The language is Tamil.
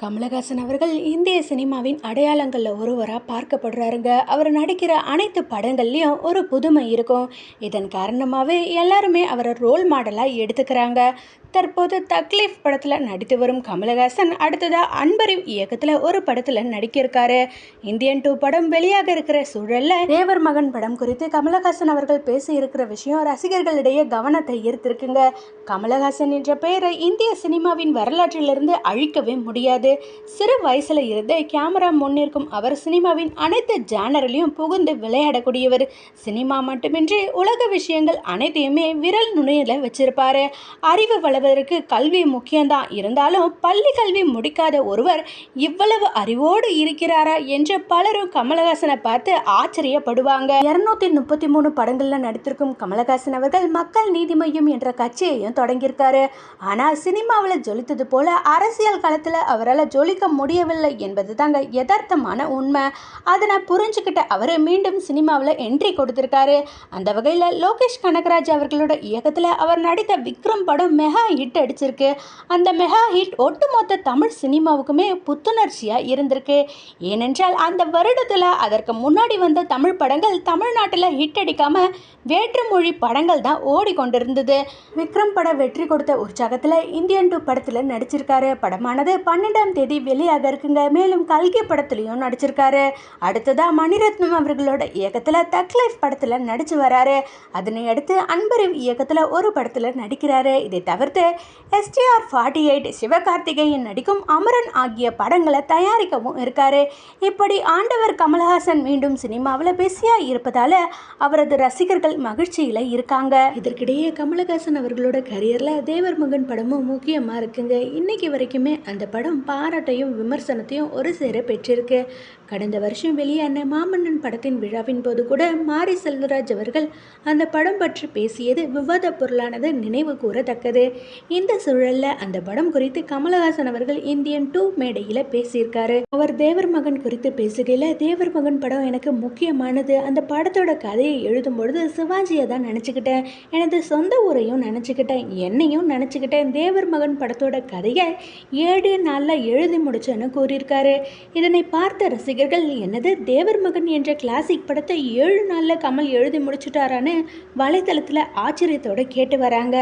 கமலஹாசன் அவர்கள் இந்திய சினிமாவின் அடையாளங்களில் ஒருவராக பார்க்கப்படுறாருங்க. அவர் நடிக்கிற அனைத்து படங்கள்லையும் ஒரு புதுமை இருக்கும். இதன் காரணமாகவே எல்லாருமே அவரை ரோல் மாடலாக எடுத்துக்கிறாங்க. தற்போது தக்லீஃப் படத்தில் நடித்து வரும் கமலஹாசன் அடுத்ததாக அன்பரிவ் இயக்கத்தில் ஒரு படத்தில் நடிக்கிருக்காரு. இந்தியன் 2 படம் வெளியாக இருக்கிற சூழலில் தேவர் மகன் படம் குறித்து கமலஹாசன் அவர்கள் பேசி இருக்கிற விஷயம் ரசிகர்களிடையே கவனத்தை ஈர்த்திருக்குங்க. கமலஹாசன் என்ற பெயரை இந்திய சினிமாவின் வரலாற்றிலிருந்து அழிக்கவே முடியாது. சிறு வயசுல இருந்து கேமரா முன்னிற்கும் அவர் சினிமாவின் அனைத்து ஜானரிலையும் புகுந்து விளையாடக்கூடியவர். சினிமா மட்டுமின்றி உலக விஷயங்கள் அனைத்தையுமே விரல் நுனியில வச்சிருப்பாரு. அறிவு வளர்வதற்கு கல்வி முக்கியம்தான், இருந்தாலும் பள்ளி கல்வி முடிக்காத ஒருவர் இவ்வளவு அறிவோடு இருக்கிறாரா என்று பலரும் கமலஹாசனை பார்த்து ஆச்சரியப்படுவாங்க. 233 படங்கள்ல நடித்திருக்கும் கமலஹாசன் அவர்கள் மக்கள் நீதி மையம் என்ற கட்சியையும் தொடங்கியிருக்காரு. ஆனா சினிமாவில் ஜொலித்தது போல அரசியல் களத்துல அவரால் ஜொலிக்க முடியவில்லை என்பது தாங்க யதார்த்தமான உண்மை. அதனை புரிஞ்சுக்கிட்ட அவர் மீண்டும் சினிமாவில் என்ட்ரி கொடுத்திருக்காரு. அந்த வகையில் லோகேஷ் கனகராஜ் அவர்களோட இயக்கத்தில் அவர் நடித்த விக்ரம் படம் மெகா ஹிட் அடிச்சிருக்கு. அந்த மெகா ஹிட் ஒட்டுமொத்த தமிழ் சினிமாவுக்குமே புத்துணர்ச்சியாக இருந்திருக்கு. ஏனென்றால் அந்த வருடத்தில் அதற்கு முன்னாடி வந்த தமிழ் படங்கள் தமிழ்நாட்டில் ஹிட் அடிக்காம வேற்று மொழி படங்கள் தான் ஓடிக்கொண்டிருந்தது. விக்ரம் படம் வெற்றி கொடுத்த உற்சாகத்தில் இந்தியன் 2 படத்தில் நடிச்சிருக்காரு. படமானது 12ஆம் தேதி வெளியாக இருக்குங்க. மேலும் கல்கி படத்துலையும் நடிச்சிருக்காரு. அடுத்ததா மணிரத்னம் அவர்களோட இயக்கத்தில் தக்லைஃப் படத்தில் நடிச்சு வராரு. அதனை அடுத்து அன்பரிவ் இயக்கத்தில் ஒரு படத்தில் நடிக்கிறாரு. இதை தவிர்த்து STR 48 சிவகார்த்திகேயன் நடிக்கும் அமரன் ஆகிய படங்களை தயாரிக்கவும் இருக்காரு. இப்படி ஆண்டவர் கமலஹாசன் மீண்டும் சினிமாவில் பிஸியா இருப்பதால அவரது ரசிகர்கள் மகிழ்ச்சியில இருக்காங்க. இதற்கிடையே கமலஹாசன் அவர்களோட கரியர்ல தேவர் மகன் படமும் முக்கியமா இருக்குங்க. இன்னைக்கு வரைக்குமே அந்த படம் பாராட்டையும் விமர்சனத்தையும் ஒரு சேர பெற்றிருக்கு. கடந்த வருஷம் வெளியான மாமன்னன் படத்தின் விழாவின் போது கூட மாரி செல்வராஜ் அவர்கள் அந்த படம் பற்றி பேசியது விவாத பொருளானது நினைவு கூறத்தக்கது. இந்த சூழல்ல அந்த படம் குறித்து கமலஹாசன் அவர்கள் இந்தியன் 2 மேடையில் பேசியிருக்காரு. அவர் தேவர் மகன் குறித்து பேசுகையில், தேவர் மகன் படம் எனக்கு முக்கியமானது. அந்த படத்தோட கதையை எழுதும் பொழுது சிவாஜியை தான் நினச்சிக்கிட்டேன், எனது சொந்த ஊரையும் நினச்சிக்கிட்டேன், என்னையும் நினச்சிக்கிட்டேன். தேவர் மகன் படத்தோட கதையை 7 நாளில் எழுதி முடிச்சேன்னு கூறியிருக்காரு. இதனை பார்த்த ரசிகர்கள், என்னது தேவர் மகன் என்ற கிளாசிக் படத்தை 7 நாளில் கமல் எழுதி முடிச்சுட்டாரான்னு வலைத்தளத்தில் ஆச்சரியத்தோடு கேட்டு வராங்க.